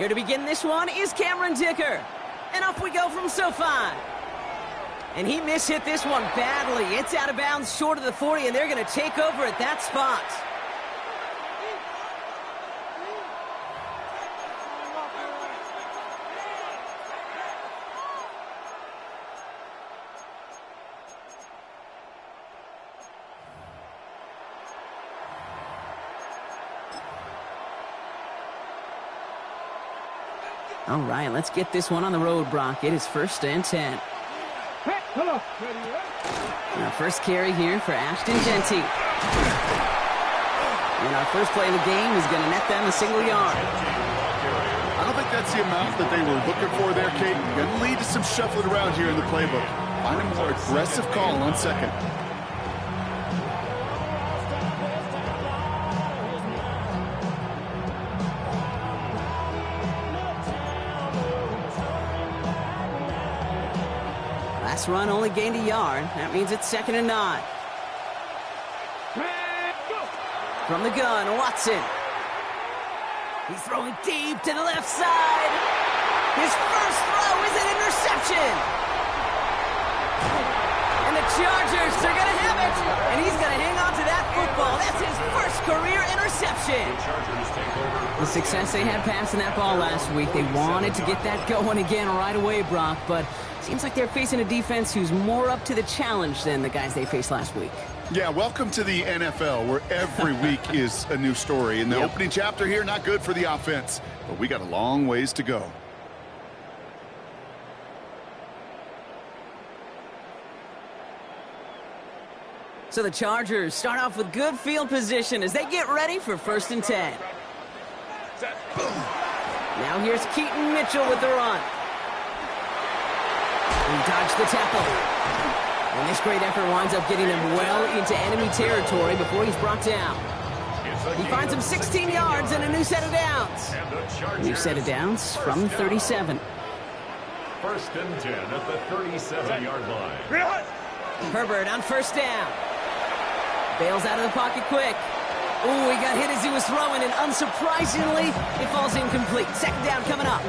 Here to begin this one is Cameron Dicker. And off we go from SoFi. And he mishit this one badly. It's out of bounds short of the 40, and they're going to take over at that spot. All right, let's get this one on the road, Brock. It is 1st and 10. Our first carry here for Ashton Jeanty. And our first play of the game is going to net them a single yard. I don't think that's the amount that they were looking for there, Kate. Going to lead to some shuffling around here in the playbook. Find a more aggressive call on 2nd. Last run only gained a yard. That means it's 2nd and 9. From the gun, Watson. He's throwing deep to the left side. His first throw is an interception. And the Chargers are going to have it. And he's going to hang on to that football. That's his first career interception. The success they had passing that ball last week, they wanted to get that going again right away, Brock, but seems like they're facing a defense who's more up to the challenge than the guys they faced last week. Yeah, welcome to the NFL, where every week is a new story. And the opening chapter here, not good for the offense, but we got a long ways to go. So the Chargers start off with good field position as they get ready for 1st and 10. Now here's Keaton Mitchell with the run. He dodged the tackle. And this great effort winds up getting him well into enemy territory before he's brought down. He finds him 16 yards and a new set of downs. New set of downs from 37. 1st and 10 at the 37-yard line. Herbert on 1st down. Bails out of the pocket quick. Ooh, he got hit as he was throwing, and unsurprisingly, it falls incomplete. 2nd down coming up.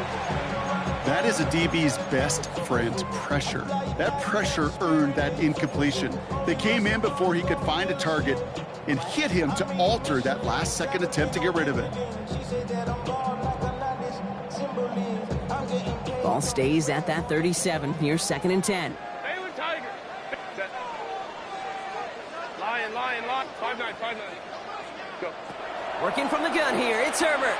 That is a DB's best friend, pressure. That pressure earned that incompletion. They came in before he could find a target and hit him to alter that last-second attempt to get rid of it. Ball stays at that 37. Here's 2nd and 10. Tiger. Lion. 5-9. Go. Working from the gun here. It's Herbert.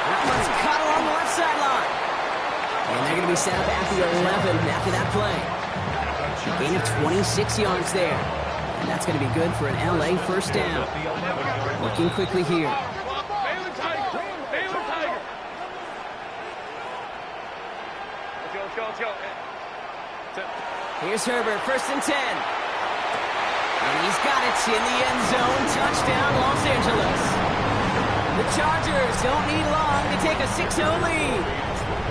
That one's caught along the left sideline. And they're going to be set up at the 11 after that play. A gain of 26 yards there. And that's going to be good for an LA 1st down. Working quickly here. Baylor Tiger. Let's go. Here's Herbert, 1st and 10. And he's got it in the end zone. Touchdown, Los Angeles. The Chargers don't need long to take a 6-0 lead.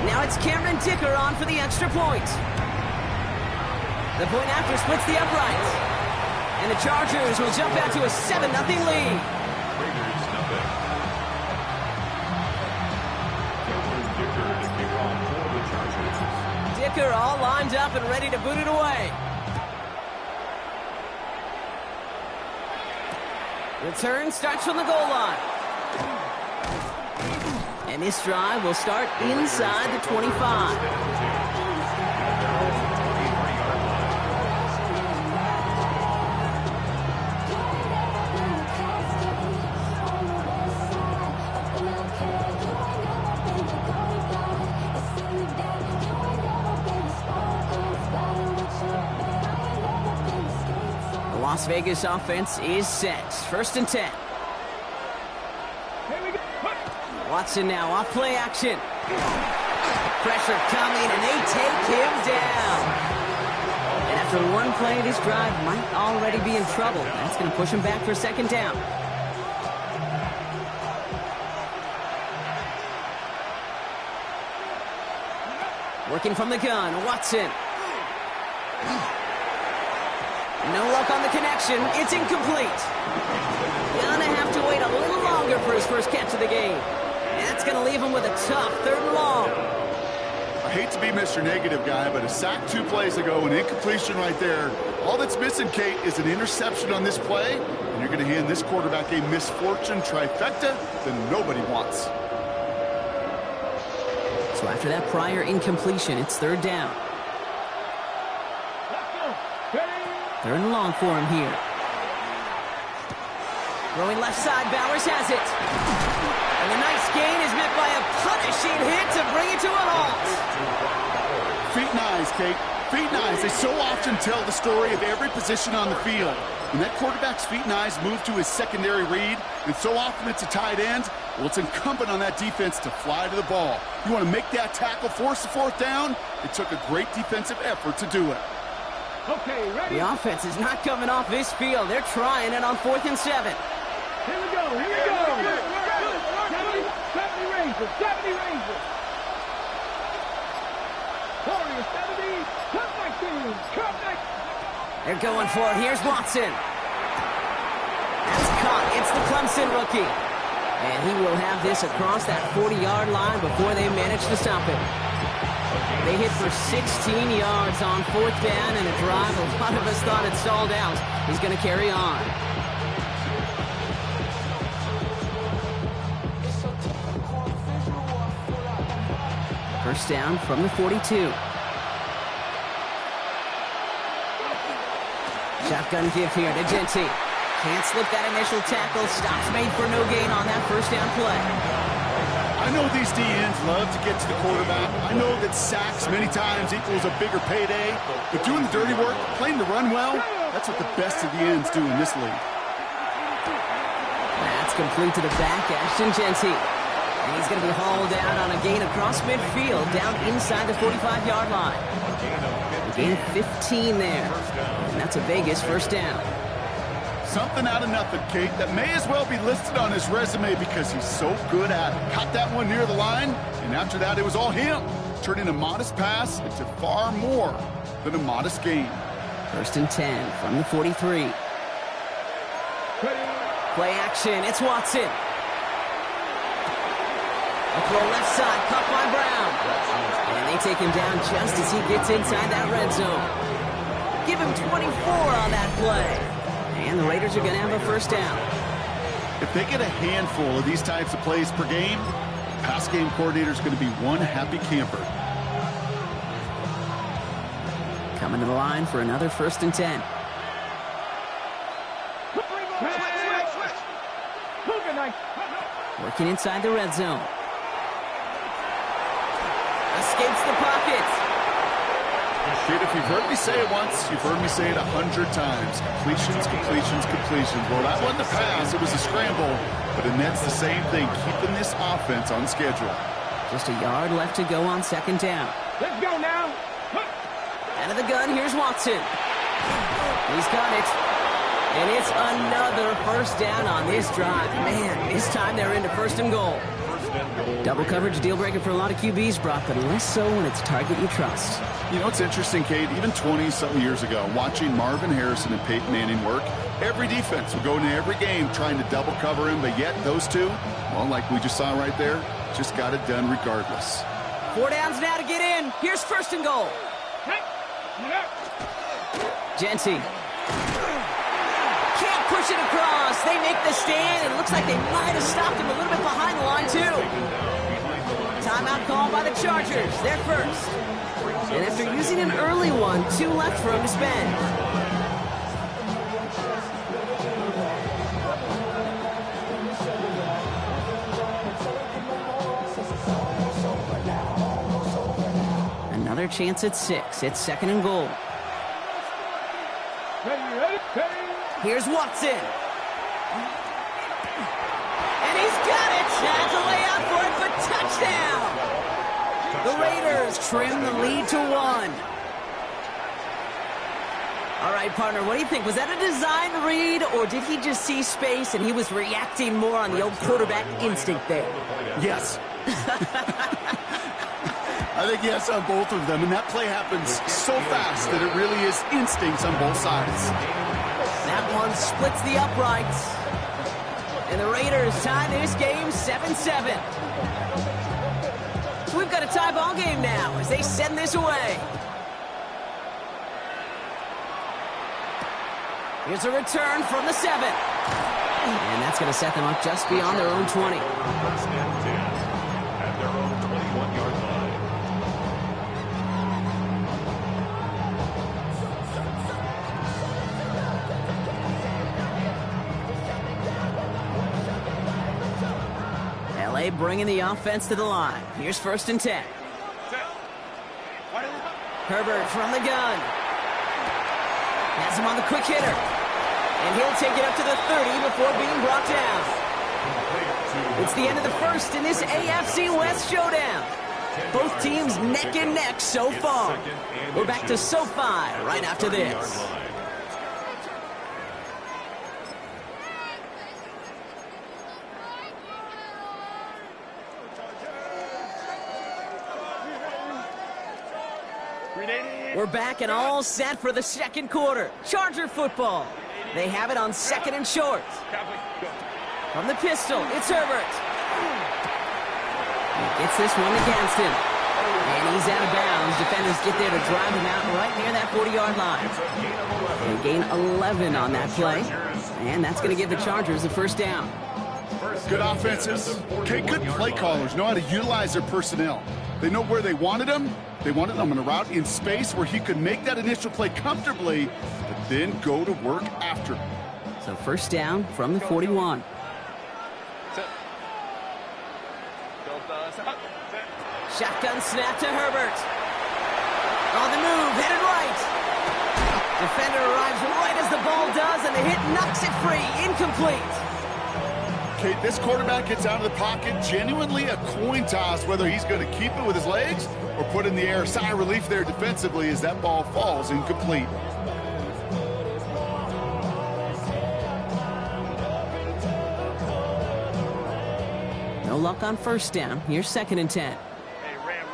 Now it's Cameron Dicker on for the extra point. The point after splits the uprights. And the Chargers will jump out to a 7-0 lead. Raiders nothing. Cameron Dicker to kick off for the Chargers. Dicker all lined up and ready to boot it away. Return starts from the goal line. And this drive will start inside the 25. Las Vegas offense is set. 1st and 10. Watson now off play action. Pressure coming, and they take him down. And after one play, this drive might already be in trouble. That's going to push him back for 2nd down. Working from the gun, Watson. No luck on the connection. It's incomplete. Gonna have to wait a little longer for his first catch of the game. leave him with a tough 3rd and long. I hate to be Mr. Negative guy, but a sack 2 plays ago, an incompletion right there. All that's missing, Kate, is an interception on this play, and you're going to hand this quarterback a misfortune trifecta that nobody wants. So after that prior incompletion, it's 3rd down. 3rd and long for him here. Throwing left side, Bowers has it. And the nice gain is met by a punishing hit to bring it to a halt. Feet and eyes, Kate. Feet and eyes. They so often tell the story of every position on the field. When that quarterback's feet and eyes move to his secondary read, and so often it's a tight end, well, it's incumbent on that defense to fly to the ball. You want to make that tackle, force the 4th down? It took a great defensive effort to do it. Okay, ready? The offense is not coming off this field. They're trying it on 4th and 7. Here we go, here we go. 70 Rangers, 70 Rangers. Warriors, 70, come back team, come back. They're going for it. Here's Watson. That's caught. It's the Clemson rookie. And he will have this across that 40-yard line before they manage to stop it. They hit for 16 yards on 4th down and a drive a lot of us thought it stalled out. He's going to carry on. First down from the 42. Shotgun give here to Jeanty. Can't slip that initial tackle. Stops made for no gain on that 1st down play. I know these DNs love to get to the quarterback. I know that sacks many times equals a bigger payday. But doing the dirty work, playing to run well, that's what the best of the ends do in this league. That's complete to the back, Ashton Jeanty. And he's going to be hauled out on a gain across midfield, down inside the 45-yard line. Gain 15 there. And that's a Vegas 1st down. Something out of nothing, Kate, that may as well be listed on his resume because he's so good at it. Caught that one near the line, and after that, it was all him. Turning a modest pass into far more than a modest gain. 1st and 10 from the 43. Play action, it's Watson. A throw left side, caught by Brown. And they take him down just as he gets inside that red zone. Give him 24 on that play. And the Raiders are going to have a 1st down. If they get a handful of these types of plays per game, the pass game coordinator is going to be one happy camper. Coming to the line for another 1st and 10. Working inside the red zone. Escapes the pocket. Kid, if you've heard me say it once, you've heard me say it 100 times. Completions, completions, completions. Well, that wasn't a pass. It was a scramble. But the Nets the same thing, keeping this offense on schedule. Just a yard left to go on 2nd down. Let's go now. Out of the gun, here's Watson. He's got it. And it's another 1st down on this drive. Man, this time they're into 1st and goal. Double coverage deal breaker for a lot of QBs, Brock, but less so when it's a target you trust. You know, it's interesting, Kate, even 20-something years ago, watching Marvin Harrison and Peyton Manning work, every defense would go into every game trying to double cover him, but yet those two, well, like we just saw right there, just got it done regardless. 4 downs now to get in. Here's 1st and goal. Jeanty. Can't push it across. They make the stand, and it looks like they might have stopped him a little bit behind the line, too. Timeout called by the Chargers. They're 1st. And after using an early one, 2 left for him to spend. Another chance at 6. It's 2nd and goal. Here's Watson. And he's got it. That's a layout for it, but touchdown. The Raiders trim the lead to 1. All right, partner, what do you think? Was that a design read, or did he just see space and he was reacting more on the old quarterback instinct there? Yes. I think yes on both of them, and that play happens so fast that it really is instincts on both sides. That one splits the uprights. And the Raiders tie this game 7-7. tie ball game now as they send this away. Here's a return from the 7. And that's going to set them up just beyond their own 20. First and 10 at their own 21-yard line. LA bringing the offense to the line. Here's first and 10. Herbert from the gun. Has him on the quick hitter. And he'll take it up to the 30 before being brought down. It's the end of the first in this AFC West showdown. Both teams neck and neck so far. We're back to SoFi right after this. We're back and all set for the second quarter. Charger football. They have it on second and short. From the pistol, it's Herbert. He gets this one against him. And he's out of bounds. Defenders get there to drive him out right near that 40-yard line. They gain 11 on that play. And that's going to give the Chargers the first down. Good offenses. Okay, good play callers know how to utilize their personnel. They know where they wanted them. They wanted him on a route in space where he could make that initial play comfortably, but then go to work after. So first down from the 41. Shotgun snap to Herbert. On the move, headed right. Defender arrives right as the ball does, and the hit knocks it free. Incomplete. Okay, this quarterback gets out of the pocket, genuinely a coin toss whether he's going to keep it with his legs or put in the air. Sigh of relief there defensively as that ball falls incomplete. No luck on first down. Here's second and 10. Hey, ram.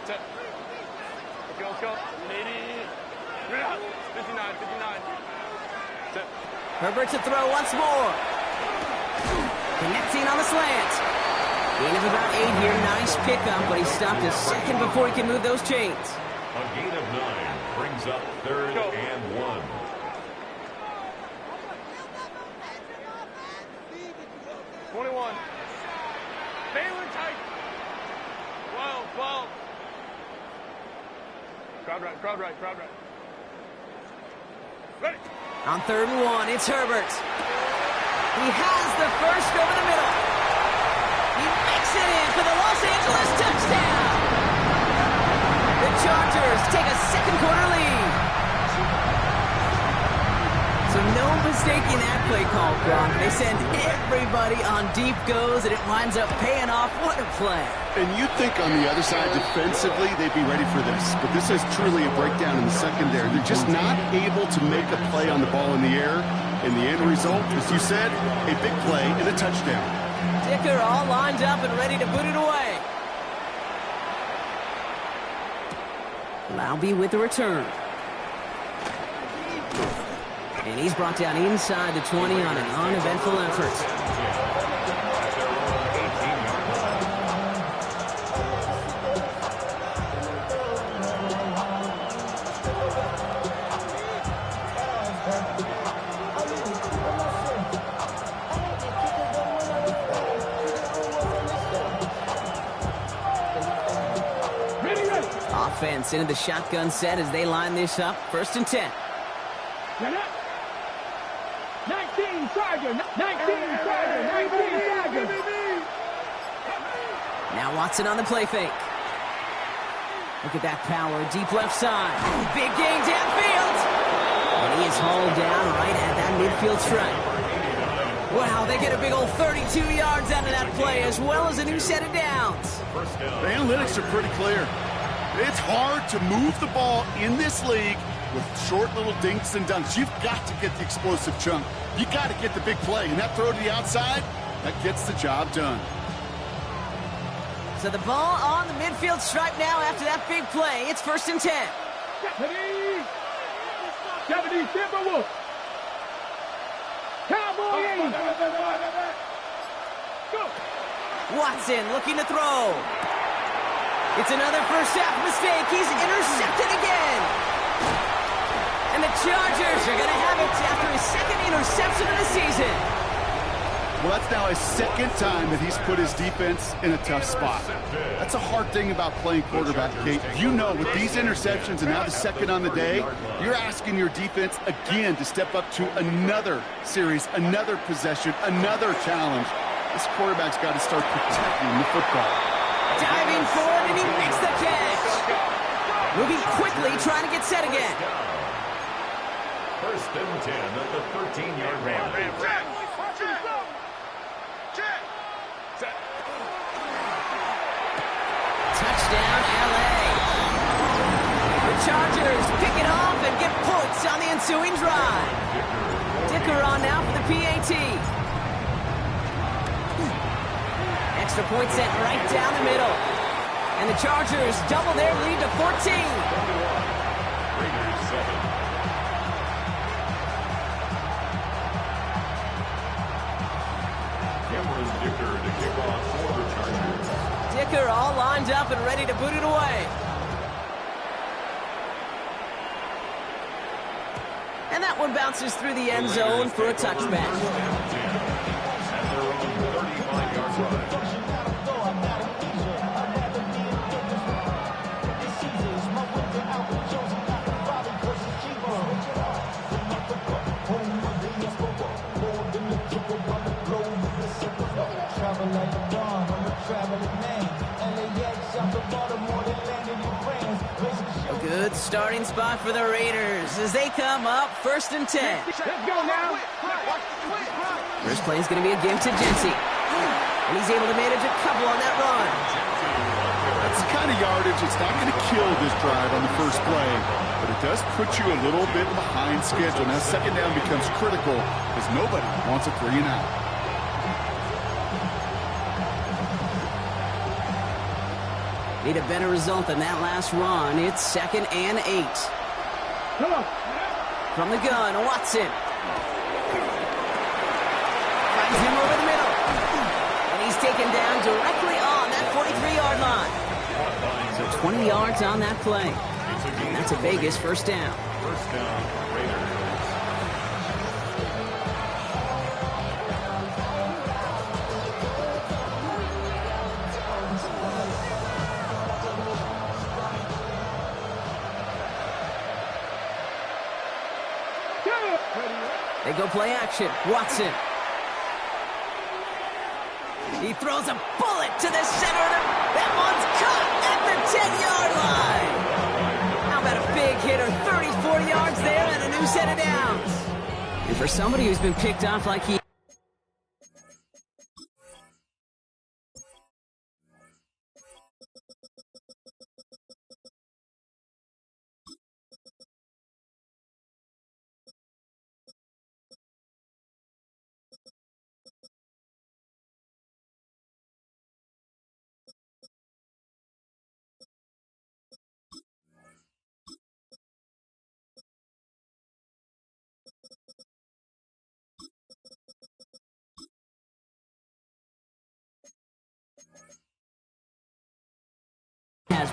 Set. Let's go. 59. Set. Herbert to throw once more. Connecting on the slant. Gain of about 8 here. Nice pickup, but he stopped a second before he can move those chains. A gain of 9 brings up third and 1. Crowd right. Ready. On third and 1, it's Herbert. He has the first over the middle. He makes it in for the Los Angeles touchdown. The Chargers take a second quarter lead. So no mistaking that play call, Gronk. They send everybody on deep goes, and it winds up paying off. What a play. And you'd think on the other side, defensively, they'd be ready for this. But this is truly a breakdown in the secondary. They're just not able to make a play on the ball in the air. And the end result, as you said, a big play and a touchdown. Dicker all lined up and ready to boot it away. Laube with the return. And he's brought down inside the 20 on an uneventful effort. Offense into the shotgun set as they line this up. First and 10. 19 Chargers. 19 Chargers. Now Watson on the play fake. Look at that power. Deep left side. Big gain downfield. And he is hauled down right at that midfield stripe. Wow, they get a big old 32 yards out of that play as well as a new set of downs. The analytics are pretty clear. It's hard to move the ball in this league with short little dinks and dunks. You've got to get the explosive chunk. You got to get the big play. And that throw to the outside, that gets the job done. So the ball on the midfield stripe now after that big play. It's first and 10. 70 Timberwolves. Cowboys. Go. Watson looking to throw. It's another first half mistake. He's intercepted again. And the Chargers are going to have it after his second interception of the season. Well, that's now his second time that he's put his defense in a tough spot. That's a hard thing about playing quarterback, Kate. You know, with these interceptions and now the second on the day, you're asking your defense again to step up to another series, another possession, another challenge. This quarterback's got to start protecting the football. Diving forward, and he makes the catch. Moving quickly, trying to get set again. First and 10 at the 13-yard line. Touchdown, LA. The Chargers pick it off and get points on the ensuing drive. Dicker on now for the PAT. Extra point sent right down the middle. And the Chargers double their lead to 14. Raiders 7. Cameron Dicker to kick off for the Chargers. Dicker all lined up and ready to boot it away. And that one bounces through the end zone for a touchback. At their own 35-yard line. A good starting spot for the Raiders as they come up first and 10. Let's go now. First play is going to be a give to Jency. And he's able to manage a couple on that run. That's the kind of yardage that's not going to kill this drive on the first play, but it does put you a little bit behind schedule. Now second down becomes critical because nobody wants a 3 and out. Need a better result than that last run. It's 2nd and 8. From the gun, Watson. Finds him over the middle. And he's taken down directly on that 43-yard line. So 20 yards on that play. And that's a Vegas first down. First down, Raiders. They go play action. Watson. He throws a bullet to the center. That one's caught at the 10-yard line. How about a big hitter? 34 yards there and a new set of downs. And for somebody who's been picked off like he...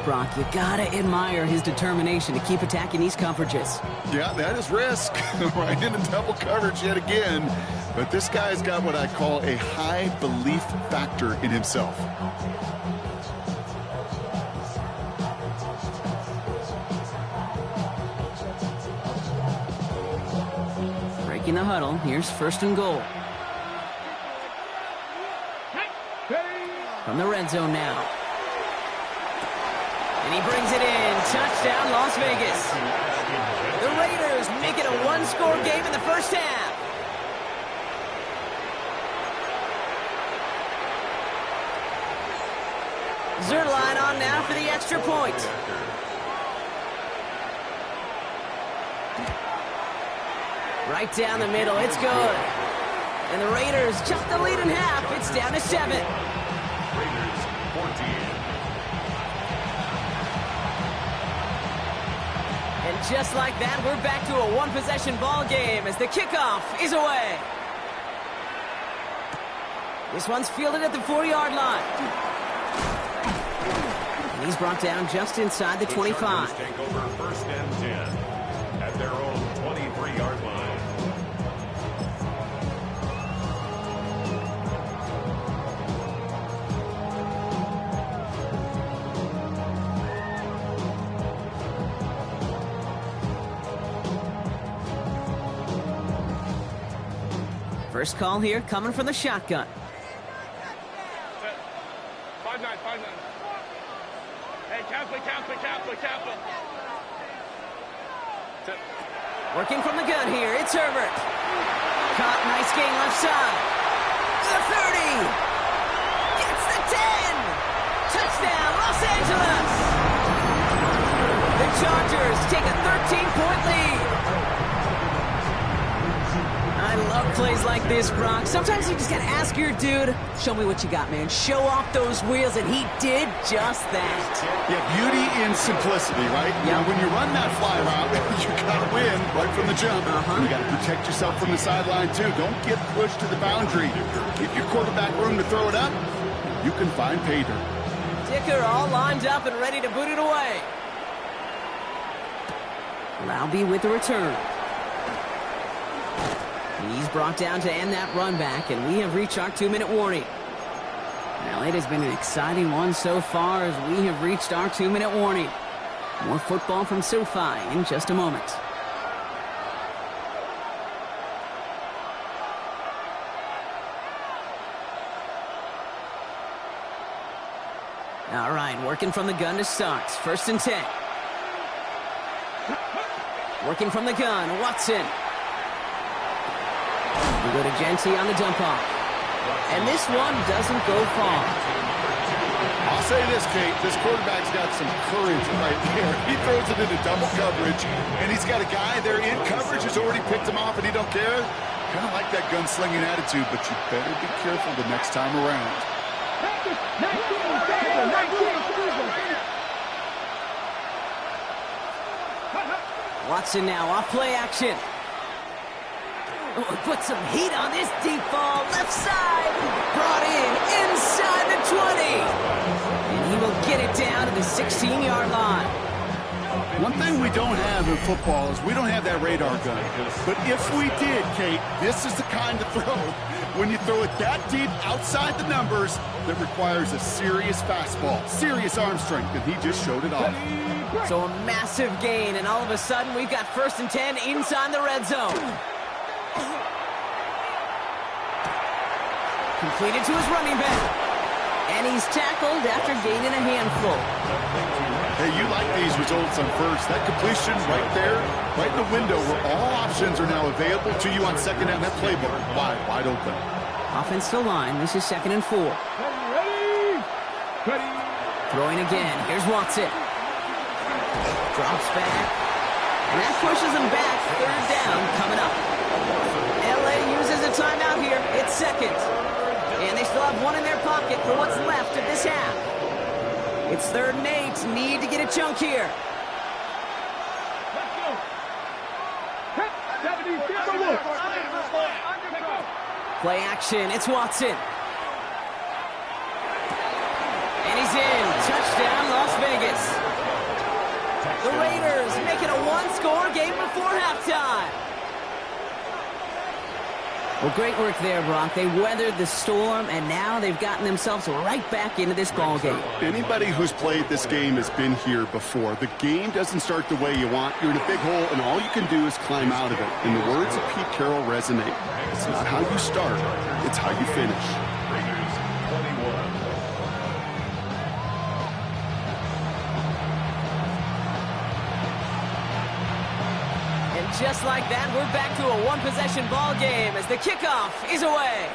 Brock, you gotta admire his determination to keep attacking these coverages. Yeah, that is risk. Right into double coverage yet again. But this guy's got what I call a high belief factor in himself. Breaking the huddle. Here's first and goal. From the red zone now. And he brings it in. Touchdown, Las Vegas. The Raiders make it a one-score game in the first half. Zerline on now for the extra point. Right down the middle. It's good. And the Raiders cut the lead in half. It's down to 7. Raiders 14. And just like that, we're back to a one-possession ball game as the kickoff is away. This one's fielded at the 4-yard line. And He's brought down just inside the 25. Chargers take over 1st and 10 at their own 23-yard line. First call here coming from the shotgun. Set. 5-9, 5-9. Hey, Kaplan. Set. Working from the gun here, it's Herbert. Caught, nice gain left side. The 30. Gets the 10. Touchdown, Los Angeles. The Chargers take a 13-point lead. I love plays like this, Brock. Sometimes you just gotta ask your dude, show me what you got, man. Show off those wheels, and he did just that. Yeah, beauty in simplicity, right? Yeah. Now, when you run that fly route, you gotta win right from the jump. You gotta protect yourself from the sideline, too. Don't get pushed to the boundary. Give your quarterback room to throw it up. You can find pay dirt. Dicker all lined up and ready to boot it away. Laube with the return. He's brought down to end that run back, and we have reached our 2-minute warning. Well, it has been an exciting one so far as we have reached our 2-minute warning. More football from SoFi in just a moment. All right, working from the gun to start. 1st and 10. Working from the gun, Watson. We go to Genty on the dump off. And this one doesn't go far. I'll say this, Kate. This quarterback's got some courage right there. He throws it into double coverage, and he's got a guy there in coverage who's already picked him off, and he don't care. Kind of like that gunslinging attitude, but you better be careful the next time around. 19, Watson now off play action. Oh, put some heat on this deep ball. Left side. Brought in inside the 20. And he will get it down to the 16-yard line. One thing we don't have in football is we don't have that radar gun. But if we did, Kate, this is the kind of throw. When you throw it that deep outside the numbers, that requires a serious fastball, serious arm strength, and he just showed it off. So a massive gain, and all of a sudden we've got 1st and 10 inside the red zone. Completed to his running back. And he's tackled after gaining a handful. Hey, you like these results on first. That completion right there, right in the window where all options are now available to you on second down. That playbook wide open. Offensive line, this is 2nd and 4. ready. Throwing again, here's Watson. Drops back. And that pushes him back. 3rd down coming up. LA uses a timeout here. It's 2nd. And they still have one in their pocket for what's left of this half. It's 3rd and 8. Need to get a chunk here. Let's go. Hit 70, look. Play action. It's Watson. And he's in. Touchdown, Las Vegas. The Raiders make it a one-score game before halftime. Well, great work there, Brock. They weathered the storm, and now they've gotten themselves right back into this ball game. Anybody who's played this game has been here before. The game doesn't start the way you want. You're in a big hole, and all you can do is climb out of it. And the words of Pete Carroll resonate. It's not how you start, it's how you finish. Raiders 21. And just like that, we're back to a one-possession ball game as the kickoff is away.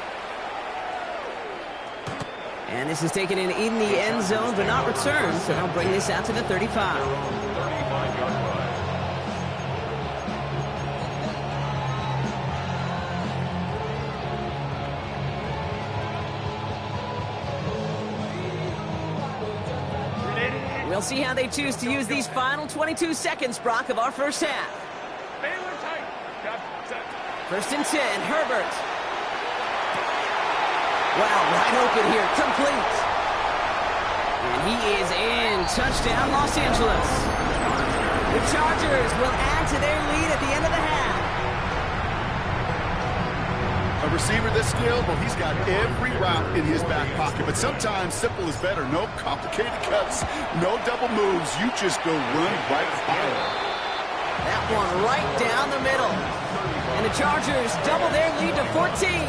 And this is taken in the end zone, but not returned, so they'll bring this out to the 35. 35-yard line. We'll see how they choose to use these final 22 seconds, Brock, of our first half. Baylor tight. Got set. 1st and 10, Herbert. Wow, wide open here, complete. And he is in touchdown, Los Angeles. The Chargers will add to their lead at the end of the half. A receiver this skilled, well, he's got every route in his back pocket. But sometimes simple is better. No complicated cuts, no double moves. You just go run right by it. That one right down the middle. And the Chargers double their lead to 14.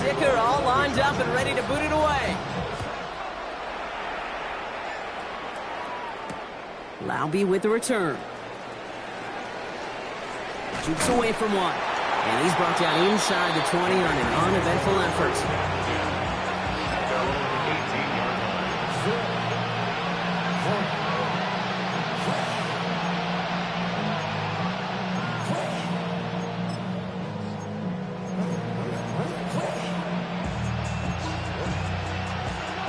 Dicker all lined up and ready to boot it away. Laube with the return. Jukes away from one. And he's brought down inside the 20 on an uneventful effort.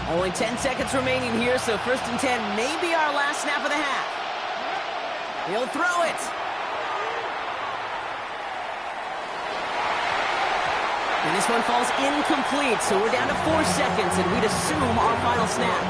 Only 10 seconds remaining here, so 1st and 10 may be our last snap of the half. He'll throw it. And this one falls incomplete, so we're down to 4 seconds, and we'd assume our final snap.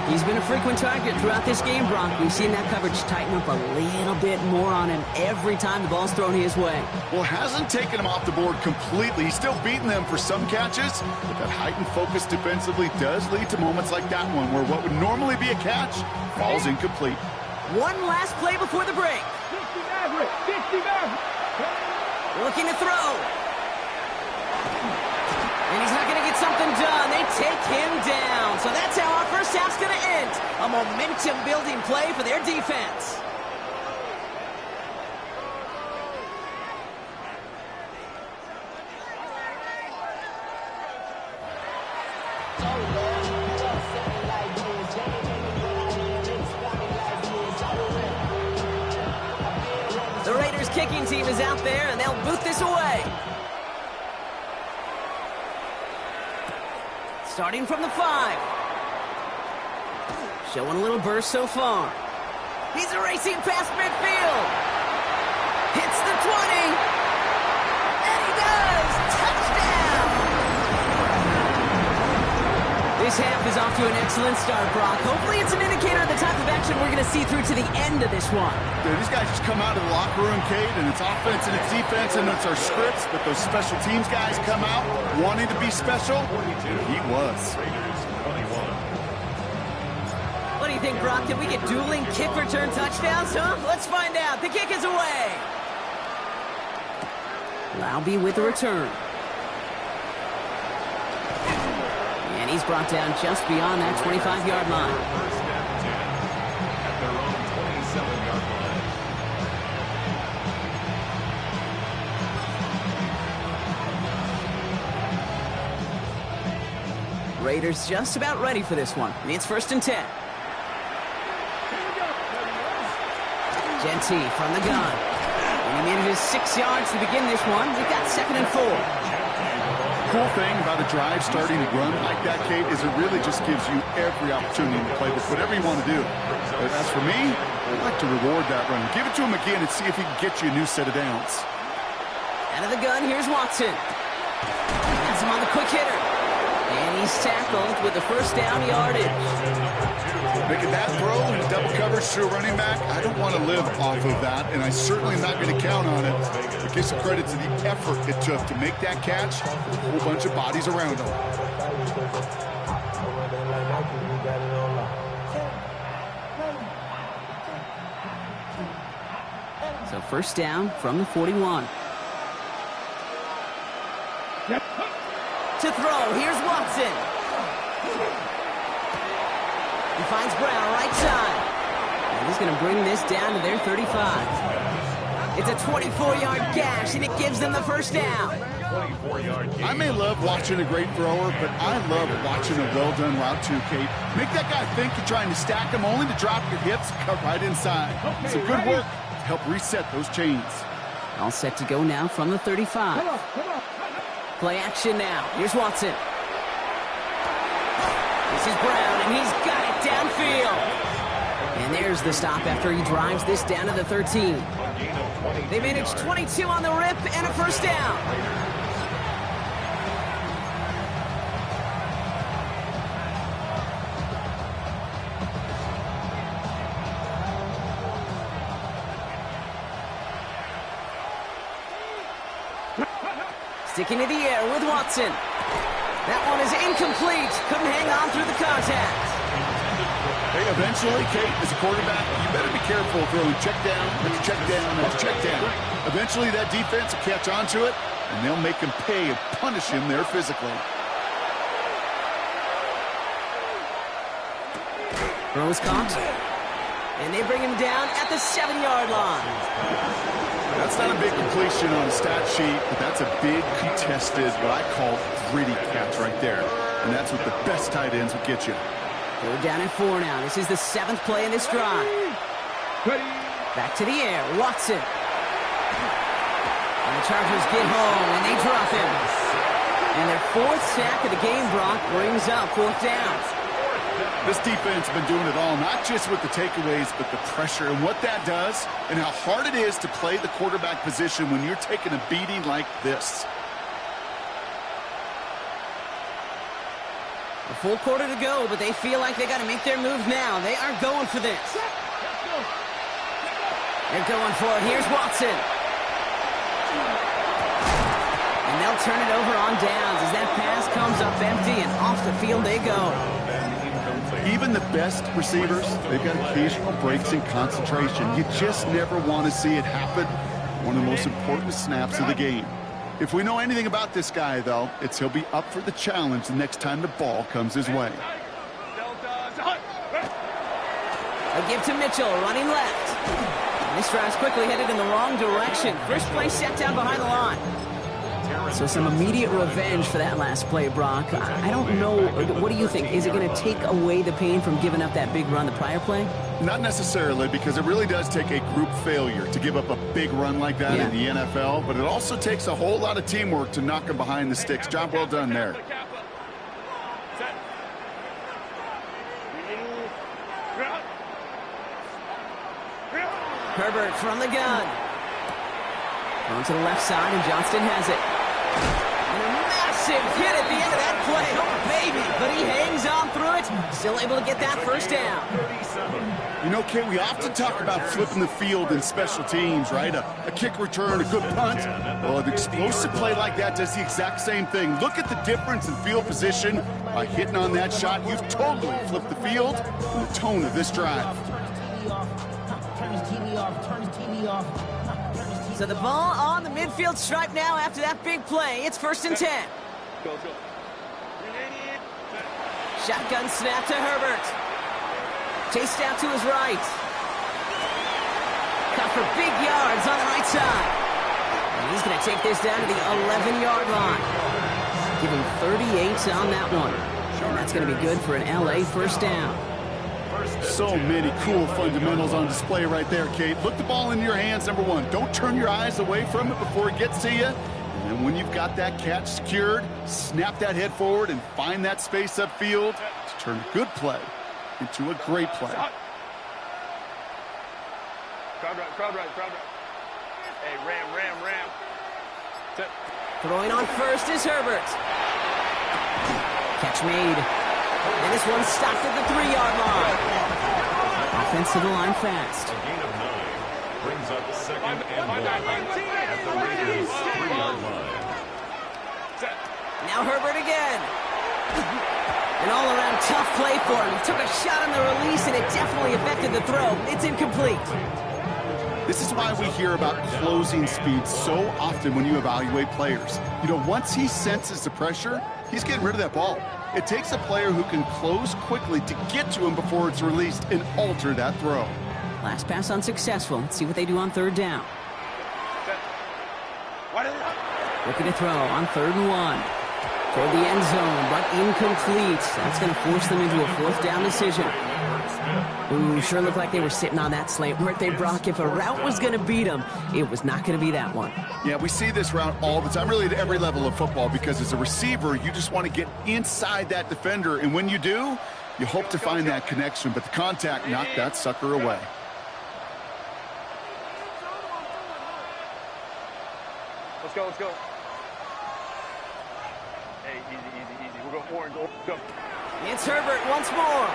He's been a frequent target throughout this game, Brock. We've seen that coverage tighten up a little bit more on him every time the ball's thrown his way. Well, hasn't taken him off the board completely. He's still beating them for some catches, but that heightened focus defensively does lead to moments like that one, where what would normally be a catch falls incomplete. One last play before the break. 60 Maverick, 60 Maverick. Looking to throw. And he's not going to get something done. They take him down. So that's how our first half's going to end. A momentum-building play for their defense. The Raiders kicking team is out there, and they'll boot this away. Starting from the 5. Showing a little burst so far. He's racing past midfield. Hits the 20. And he does! Touchdown! This half is off to an excellent start, Brock. Hopefully it's an indicator of the type of action we're going to see through to the end of this one. Dude, these guys just come out of the locker room, Kate, and it's offense and it's defense and it's our scripts, but those special teams guys come out wanting to be special, and he was. What do you think, Brock? Can we get dueling kick return touchdowns, huh? Let's find out. The kick is away. Laube with the return. And he's brought down just beyond that 25-yard line. First and 10 at their own 27-yard line. Raiders just about ready for this one. It's 1st and 10. Genty from the gun. And he made it his 6 yards to begin this one. We've got 2nd and 4. Cool thing about a drive starting to run like that, Kate, is it really just gives you every opportunity in the playbook, whatever you want to do. But as for me, I'd like to reward that run. Give it to him again and see if he can get you a new set of downs. Out of the gun, here's Watson. Has him on the quick hitter. And he's tackled with the first down yardage. Making that throw in double coverage to a running back, I don't want to live off of that, and I certainly am not going to count on it. But give some credit to the effort it took to make that catch with a whole bunch of bodies around him. So 1st down from the 41. To throw, here's Watson. He finds Brown right side. And he's going to bring this down to their 35. It's a 24-yard gash, and it gives them the 1st down. 24-yard gain. I may love watching a great thrower, but I love watching a well-done route too, Kate. Make that guy think you're trying to stack him, only to drop your hips, cut right inside. Some good work to help reset those chains. All set to go now from the 35. Play action now. Here's Watson. This is Brown, and he's got it downfield. And there's the stop after he drives this down to the 13. They managed 22 on the rip and a 1st down. Sticking to the air with Watson. That one is incomplete. Couldn't hang on through the contact. Hey, eventually, Kate, as a quarterback, you better be careful throwing check down, after check down, after check down. Eventually, that defense will catch on to it, and they'll make him pay and punish him there physically. Throws caught. And they bring him down at the 7-yard line. That's not a big completion on the stat sheet, but that's a big contested, what I call gritty catch right there. And that's what the best tight ends will get you. They're down at 4 now. This is the 7th play in this drive. Back to the air. Watson. And the Chargers get home, and they drop him. And their 4th sack of the game, Brock, brings up 4th down. This defense has been doing it all, not just with the takeaways, but the pressure and what that does and how hard it is to play the quarterback position when you're taking a beating like this. A full quarter to go, but they feel like they got to make their move now. They are going for this. They're going for it. Here's Watson. And they'll turn it over on downs as that pass comes up empty, and off the field they go. Even the best receivers, they've got occasional breaks in concentration. You just never want to see it happen. One of the most important snaps of the game. If we know anything about this guy, though, it's he'll be up for the challenge the next time the ball comes his way. A give to Mitchell, running left. And this drive's quickly headed in the wrong direction. First play set down behind the line. So some immediate revenge for that last play, Brock. I don't know. What do you think? Is it going to take away the pain from giving up that big run the prior play? Not necessarily, because it really does take a group failure to give up a big run like that in the NFL, but it also takes a whole lot of teamwork to knock him behind the sticks. Job well done there. Herbert from the gun. Going to the left side, and Johnston has it. And a massive hit at the end of that play. Oh, baby. But he hangs on through it. Still able to get that first down. You know, Kate, we often talk about flipping the field in special teams, right? A kick return, a good punt. Well, an explosive play like that does the exact same thing. Look at the difference in field position. By hitting on that shot, you've totally flipped the field and the tone of this drive. So the ball on the midfield stripe now after that big play. It's 1st and 10. Shotgun snap to Herbert. Chased out to his right. Cut for big yards on the right side. And he's going to take this down to the 11-yard line. Give him 38 on that one. And that's going to be good for an LA first down. So many cool fundamentals on display right there, Kate. Look the ball in your hands, number one. Don't turn your eyes away from it before it gets to you. And then when you've got that catch secured, snap that head forward and find that space upfield to turn a good play into a great play. Crowd right. Hey, ram. Throwing on first is Herbert. Catch made. And this one stopped at the 3-yard line. Offense to the line fast. A gain of 9 brings up 2nd and 1 at the Raiders' 3-yard line. Now Herbert again. An all-around tough play for him. He took a shot on the release, and it definitely affected the throw. It's incomplete. This is why we hear about closing speed so often when you evaluate players. You know, once he senses the pressure, he's getting rid of that ball. It takes a player who can close quickly to get to him before it's released and alter that throw. Last pass unsuccessful. Let's see what they do on 3rd down. Looking to throw on 3rd and 1. Toward the end zone, but incomplete. That's going to force them into a 4th down decision. Ooh, sure looked like they were sitting on that slant, weren't they, Brock? If a route was going to beat them, it was not going to be that one. Yeah, we see this route all the time, really at every level of football, because as a receiver, you just want to get inside that defender, and when you do, you hope to find that connection, but the contact knocked that sucker away. Let's go. Hey, easy. We're going orange. Go. It's Herbert once more.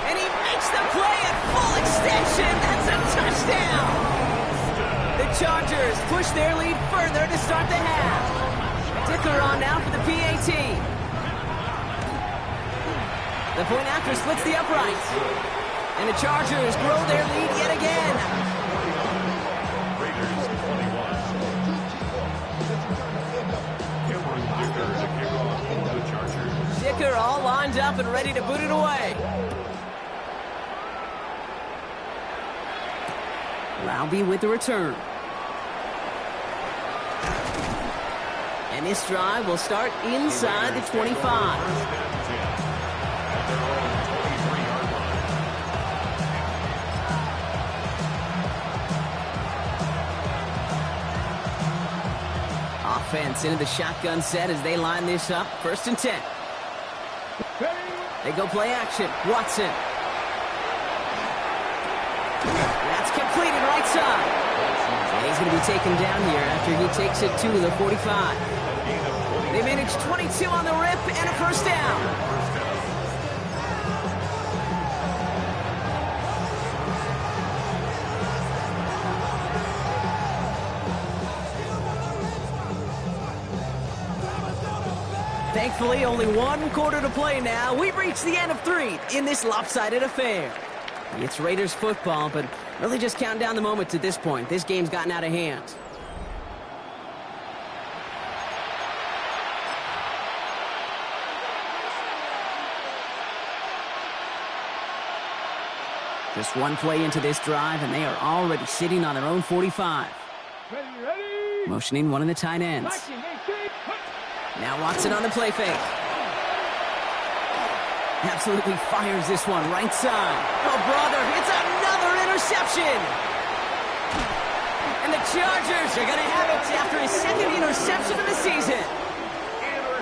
And he makes the play at full extension. That's a touchdown. The Chargers push their lead further to start the half. Dicker on now for the PAT. The point after splits the uprights. And the Chargers grow their lead yet again. Raiders 21. Cameron Dicker, the kickoff for the Chargers. Dicker all lined up and ready to boot it away. Laube with the return. And this drive will start inside the 25. First down 10 at their own 23-yard line. Offense into the shotgun set as they line this up. 1st and 10. They go play action. Watson. That's completed right side. And he's going to be taken down here after he takes it to the 45. They managed 22 on the rip and a 1st down. Thankfully, only 1 quarter to play now. We've reached the end of 3 in this lopsided affair. It's Raiders football, but really just counting down the moments at this point. This game's gotten out of hand. Just 1 play into this drive, and they are already sitting on their own 45. Ready. Motioning one of the tight ends. Now Watson on the play fake. Absolutely fires this one right side. Oh, brother, it's another interception. And the Chargers are going to have it after his 2nd interception of the season.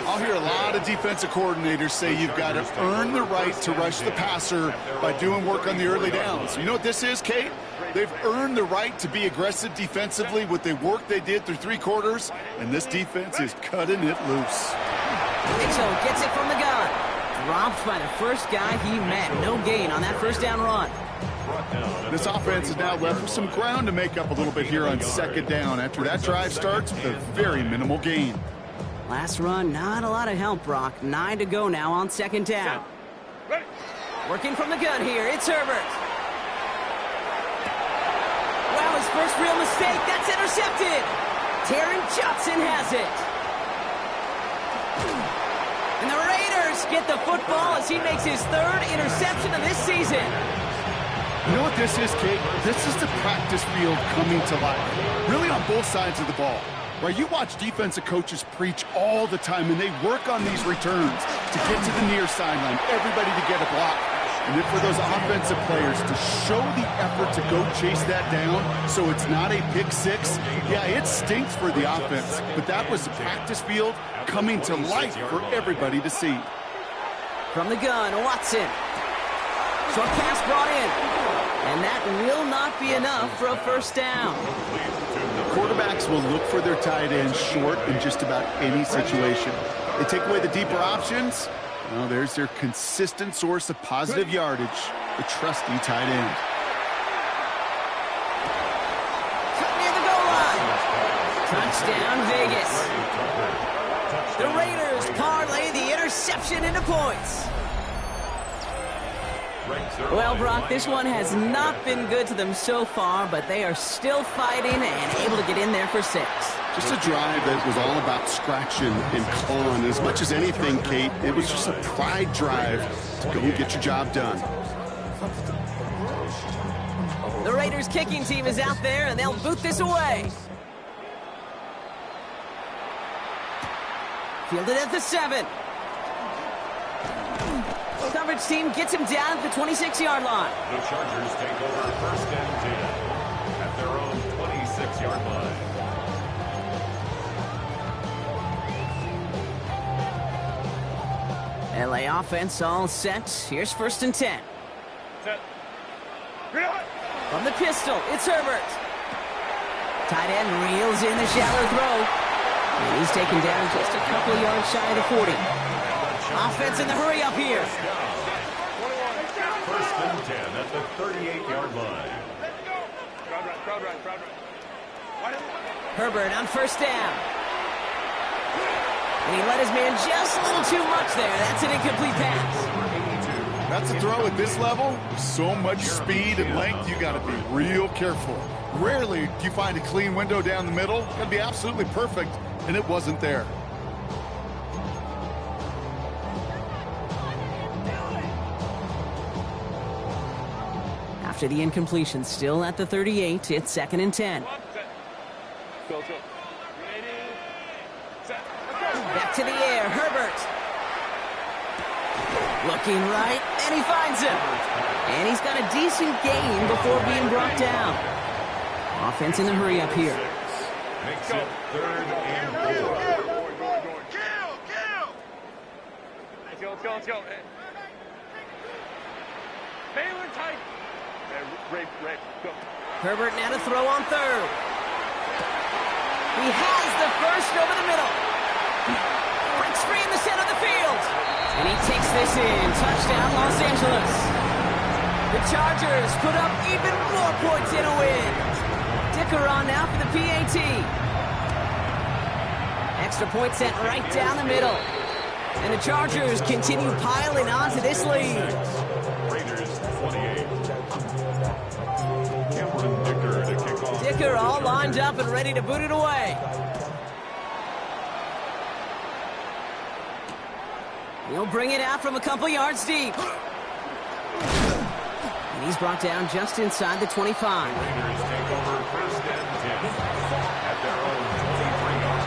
I'll hear a lot of defensive coordinators say you've got to earn the right to rush the passer by doing work on the early downs. You know what this is, Kate? They've earned the right to be aggressive defensively with the work they did through 3 quarters, and this defense is cutting it loose. Mitchell gets it from the gun. Dropped by the first guy he met. No gain on that 1st down run. This offense is now left with some ground to make up a little bit here on 2nd down after that drive starts with a very minimal gain. Last run, not a lot of help, Brock. 9 to go now on 2nd down. Working from the gun here, it's Herbert. Wow, his first real mistake, that's intercepted. Taron Johnson has it. And the Raiders get the football as he makes his 3rd interception of this season. You know what this is, Kate? This is the practice field coming to life. Really on both sides of the ball. Right, you watch defensive coaches preach all the time, and they work on these returns to get to the near sideline, everybody to get a block. And then for those offensive players to show the effort to go chase that down so it's not a pick 6, yeah, it stinks for the offense. But that was the practice field coming to life for everybody to see. From the gun, Watson. Short pass brought in. And that will not be enough for a 1st down. Quarterbacks will look for their tight ends short in just about any situation. They take away the deeper options. Well, there's their consistent source of positive yardage, the trusty tight end. Cut near the goal line. Touchdown, Vegas. The Raiders parlay the interception into points. Well, Brock, this one has not been good to them so far, but they are still fighting and able to get in there for 6. Just a drive that was all about scratching and clawing. As much as anything, Kate, it was just a pride drive to go and get your job done. The Raiders kicking team is out there, and they'll boot this away. Fielded at the 7. Coverage team gets him down at the 26-yard line. The Chargers take over 1st and 10 at their own 26-yard line. LA offense all set. Here's 1st and 10. Set. From the pistol, it's Herbert. Tight end reels in the shallow throw. And he's taken down just a couple of yards shy of the 40. Offense in the hurry up here. 1st and 10 at the 38-yard line. Crowd right, crowd right, crowd right. Herbert on first down. And he let his man just a little too much there. That's an incomplete pass. That's a throw at this level. So much speed and length, you got to be real careful. Rarely do you find a clean window down the middle. Got to be absolutely perfect, and it wasn't there. After the incompletion, still at the 38, it's 2nd and 10. Let's go, let's go. Ready, set, let's go. Back to the air, Herbert. Looking right, and he finds him. And he's got a decent gain before being brought down. Offense in a hurry up here. Makes it 3rd and 4. Let's go. Baylor tight. Ray, go. Herbert now to throw on 3rd. He has the first over the middle. Breaks free in the center of the field. And he takes this in. Touchdown, Los Angeles. The Chargers put up even more points in a win. Dicker on now for the PAT. Extra point sent right down the middle. And the Chargers continue piling on to this lead. Raiders 28. Cameron Dicker to kick off. Dicker all lined up and ready to boot it away. He'll bring it out from a couple yards deep. And he's brought down just inside the 25. Raiders take over 1st and 10 at their own 23-yard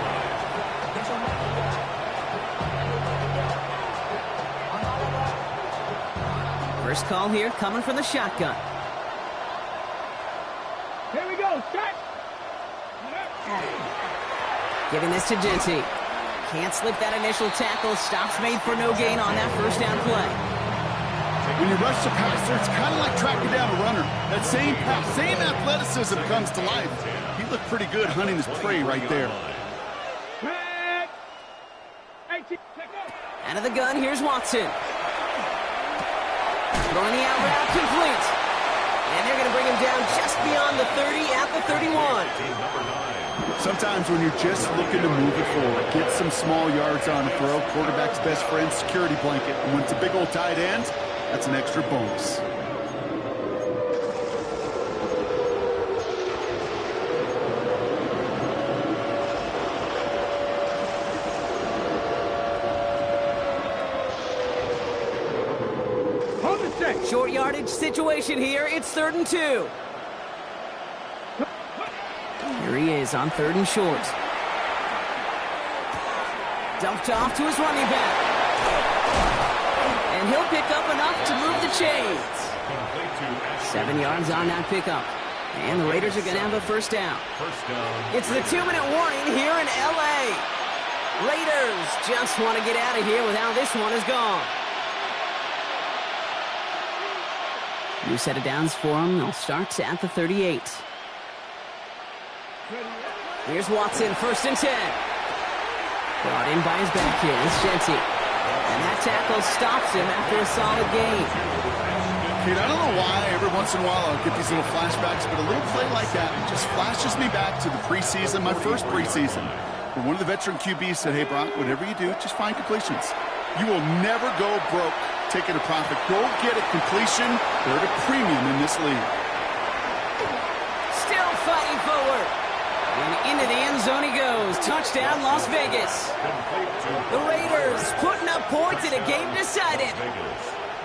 line. First call here coming from the shotgun. Here we go. Set. Giving this to Genty. Can't slip that initial tackle. Stops made for no gain on that first down play. When you rush the passer, it's kind of like tracking down a runner. That same pass, same athleticism comes to life. He looked pretty good hunting his prey right there. Back. 18. Out of the gun, here's Watson. Throwing the out route complete. And they're going to bring him down just beyond the 30 at the 31. Sometimes when you're just looking to move it forward, get some small yards on a throw, quarterback's best friend, security blanket. And when it's a big old tight end, that's an extra bonus. Hold the stick. Short yardage situation here. It's 3rd and 2. Here he is on 3rd and short. Dumped off to his running back. And he'll pick up enough to move the chains. 7 yards on that pickup. And the Raiders are going to have a first down. It's the 2-minute warning here in L.A. Raiders just want to get out of here with how this one is gone. New set of downs for them. They'll start at the 38. Here's Watson, 1st and 10. Brought in by his back here. It's Genty. And that tackle stops him after a solid gain. Kid, I don't know why every once in a while I'll get these little flashbacks, but a little play like that just flashes me back to the preseason, my first preseason. Where one of the veteran QBs said, hey, Brock, whatever you do, just find completions. You will never go broke taking a profit. Go get a completion. They're at a premium in this league. Still fighting forward. And into the end zone he goes. Touchdown, Las Vegas. The Raiders putting up points in a game decided.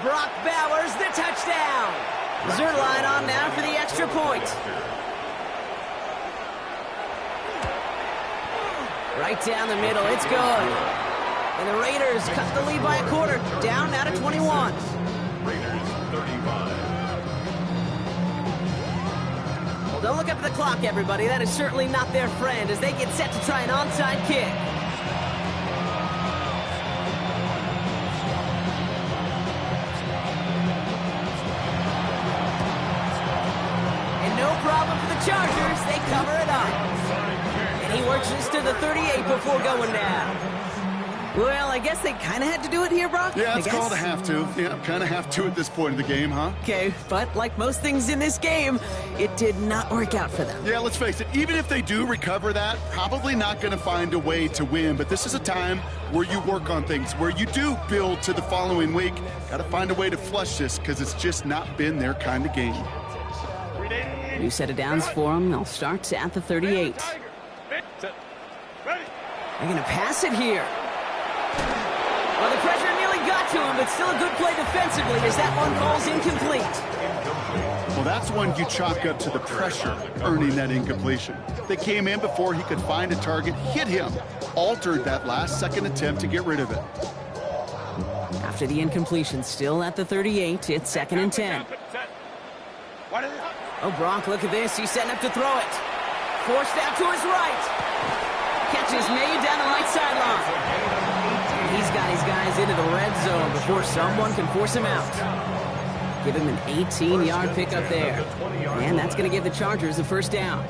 Brock Bowers, the touchdown. Zerline on now for the extra point. Right down the middle, it's good. And the Raiders cut the lead by a quarter, down now to 21. Raiders 35. Well, don't look up at the clock, everybody. That is certainly not their friend as they get set to try an onside kick. And no problem for the Chargers. They cover it up. And he works this to the 38 before going down. Well, I guess they kind of had to do it here, Brock. Yeah, it's I guess. called a have to. Yeah, kind of have to at this point of the game, huh? Okay, but like most things in this game, it did not work out for them. Yeah, let's face it, even if they do recover that, probably not going to find a way to win. But this is a time where you work on things, where you do build to the following week. Got to find a way to flush this because it's just not been their kind of game. New set of downs for them. They'll start at the 38. They're going to pass it here. Well, the pressure nearly got to him, but still a good play defensively as that one falls incomplete. Well, that's one you chalk up to the pressure earning that incompletion. They came in before he could find a target, hit him, altered that last-second attempt to get rid of it. After the incompletion, still at the 38, it's 2nd and 10. Oh, Brock, look at this. He's setting up to throw it. Forced out to his right. Catches made down the right sideline. He's got his guys into the red zone before someone can force him out. Give him an 18-yard pickup there. And that's going to give the Chargers a first down.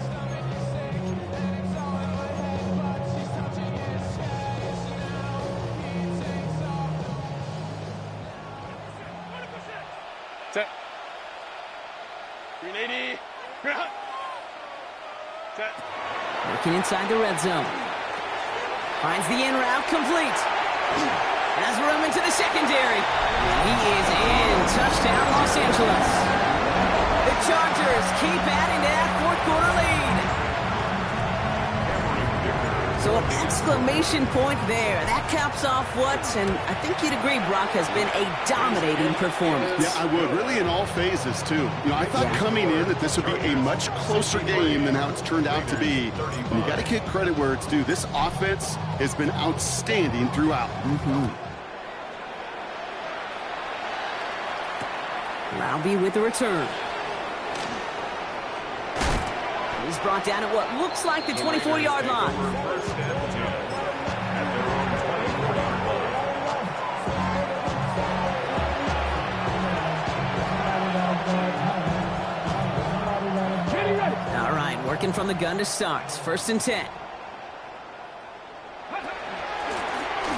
Set. 380. Set. Working inside the red zone. Finds the in route complete. Has room into the secondary. And he is in. Touchdown, Los Angeles. The Chargers keep adding to that fourth-quarter lead. So an exclamation point there. That caps off what, and I think you'd agree, Brock, has been a dominating performance. Yeah, I would. Really in all phases, too. You know, I thought coming in that this would be a much closer game than how it's turned out to be. And you got to give credit where it's due. This offense has been outstanding throughout. Laube with the return. He's brought down at what looks like the 24-yard line. All right, working from the gun to start. 1st and 10.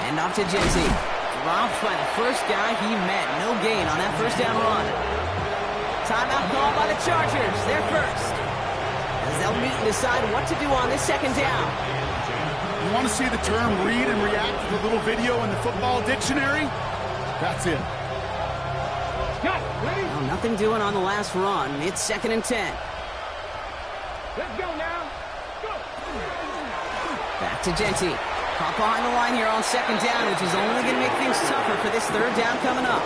And off to Jesse. Dropped by the first guy he met. No gain on that first down run. Timeout call by the Chargers. They're first. As they'll meet and decide what to do on this 2nd down. You want to see the term read and react with a little video in the football dictionary? That's it. Well, nothing doing on the last run. It's 2nd and 10. Let's go now. Go. Back to Genty. Caught behind the line here on 2nd down, which is only going to make things tougher for this 3rd down coming up.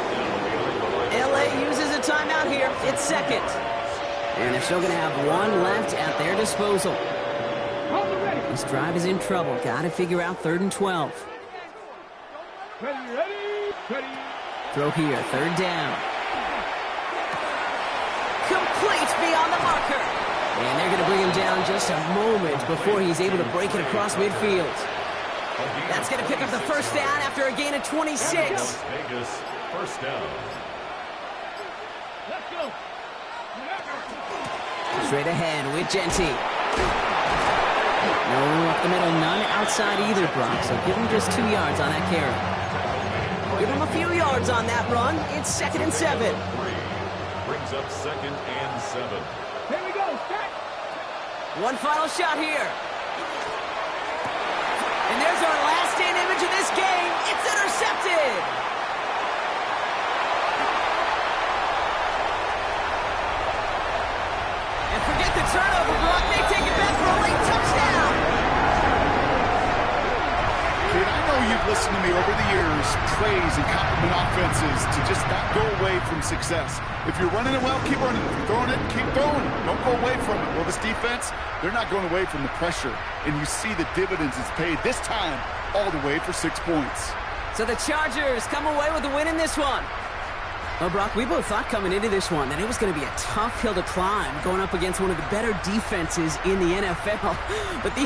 LA uses a timeout here. It's 2nd. And they're still going to have one left at their disposal. This drive is in trouble. Got to figure out 3rd and 12. Ready. Throw here, 3rd down. Complete beyond the marker. And they're going to bring him down just a moment before he's able to break it across midfield. That's going to pick up the first down after a gain of 26. Vegas, first down. Let's go. Straight ahead with Genty. No up the middle, none outside either, Brock. So give him just 2 yards on that carry. Give him a few yards on that run. It's 2nd and 7. Brings up 2nd and 7. Here we go. Set. One final shot here. And there's our last stand image of this game. It's intercepted. And forget the turnover, Brock. They take it back for a late touchdown. Kid, I know you've listened to me over the years praise and compliment offenses to just not go away from success. If you're running it well, keep running it. If you're throwing it, keep throwing it. Don't go away from it. Well, this defense, they're not going away from the pressure. And you see the dividends it's paid this time all the way for 6 points. So the Chargers come away with a win in this one. Well, Brock, we both thought coming into this one that it was going to be a tough hill to climb going up against one of the better defenses in the NFL. But these